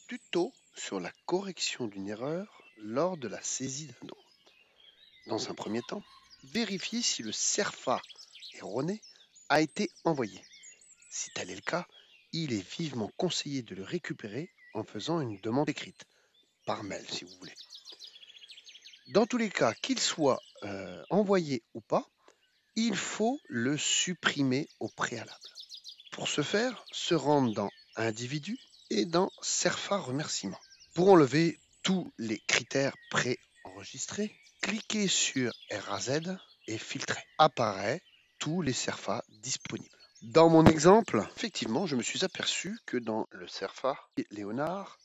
Tuto sur la correction d'une erreur lors de la saisie d'un don. Dans un premier temps, vérifiez si le CERFA erroné a été envoyé. Si tel est le cas, il est vivement conseillé de le récupérer en faisant une demande écrite, par mail si vous voulez. Dans tous les cas, qu'il soit envoyé ou pas, il faut le supprimer au préalable. Pour ce faire, se rendre dans Individus et dans CERFA remerciements. Pour enlever tous les critères préenregistrés, cliquez sur RAZ et filtrez. Apparaît tous les CERFA disponibles. Dans mon exemple, effectivement, je me suis aperçu que dans le CERFA Léonard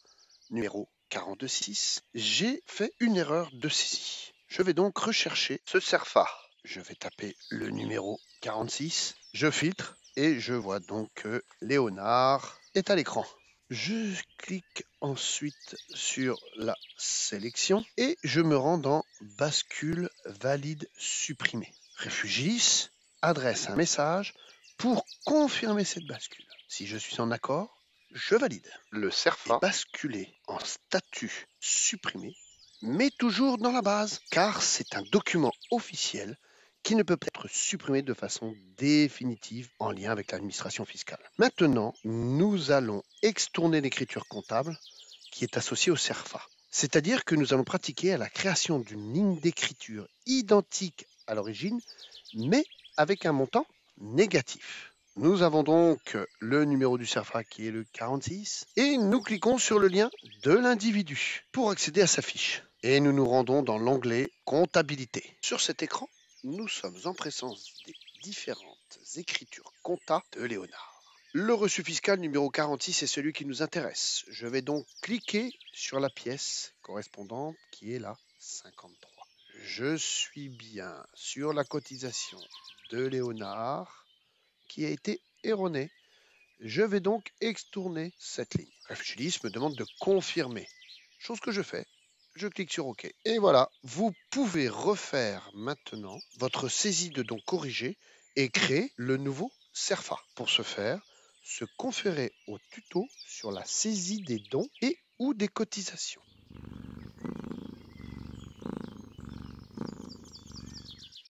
numéro 426, j'ai fait une erreur de saisie. Je vais donc rechercher ce CERFA. Je vais taper le numéro 46, je filtre et je vois donc que Léonard est à l'écran. Je clique ensuite sur la sélection et je me rends dans bascule valide supprimé. Réfugis adresse un message pour confirmer cette bascule. Si je suis en accord, je valide. Le CERFA est basculé en statut supprimé, mais toujours dans la base, car c'est un document officiel qui ne peut être supprimé de façon définitive en lien avec l'administration fiscale. Maintenant, nous allons extourner l'écriture comptable qui est associée au CERFA. C'est-à-dire que nous allons pratiquer à la création d'une ligne d'écriture identique à l'origine, mais avec un montant négatif. Nous avons donc le numéro du CERFA qui est le 46 et nous cliquons sur le lien de l'individu pour accéder à sa fiche. Et nous nous rendons dans l'onglet comptabilité. Sur cet écran, nous sommes en présence des différentes écritures compta de Léonard. Le reçu fiscal numéro 46 est celui qui nous intéresse. Je vais donc cliquer sur la pièce correspondante qui est la 53. Je suis bien sur la cotisation de Léonard qui a été erronée. Je vais donc extourner cette ligne. Réfugis me demande de confirmer, chose que je fais. Je clique sur OK. Et voilà, vous pouvez refaire maintenant votre saisie de dons corrigée et créer le nouveau CERFA. Pour ce faire, se conférer au tuto sur la saisie des dons et ou des cotisations.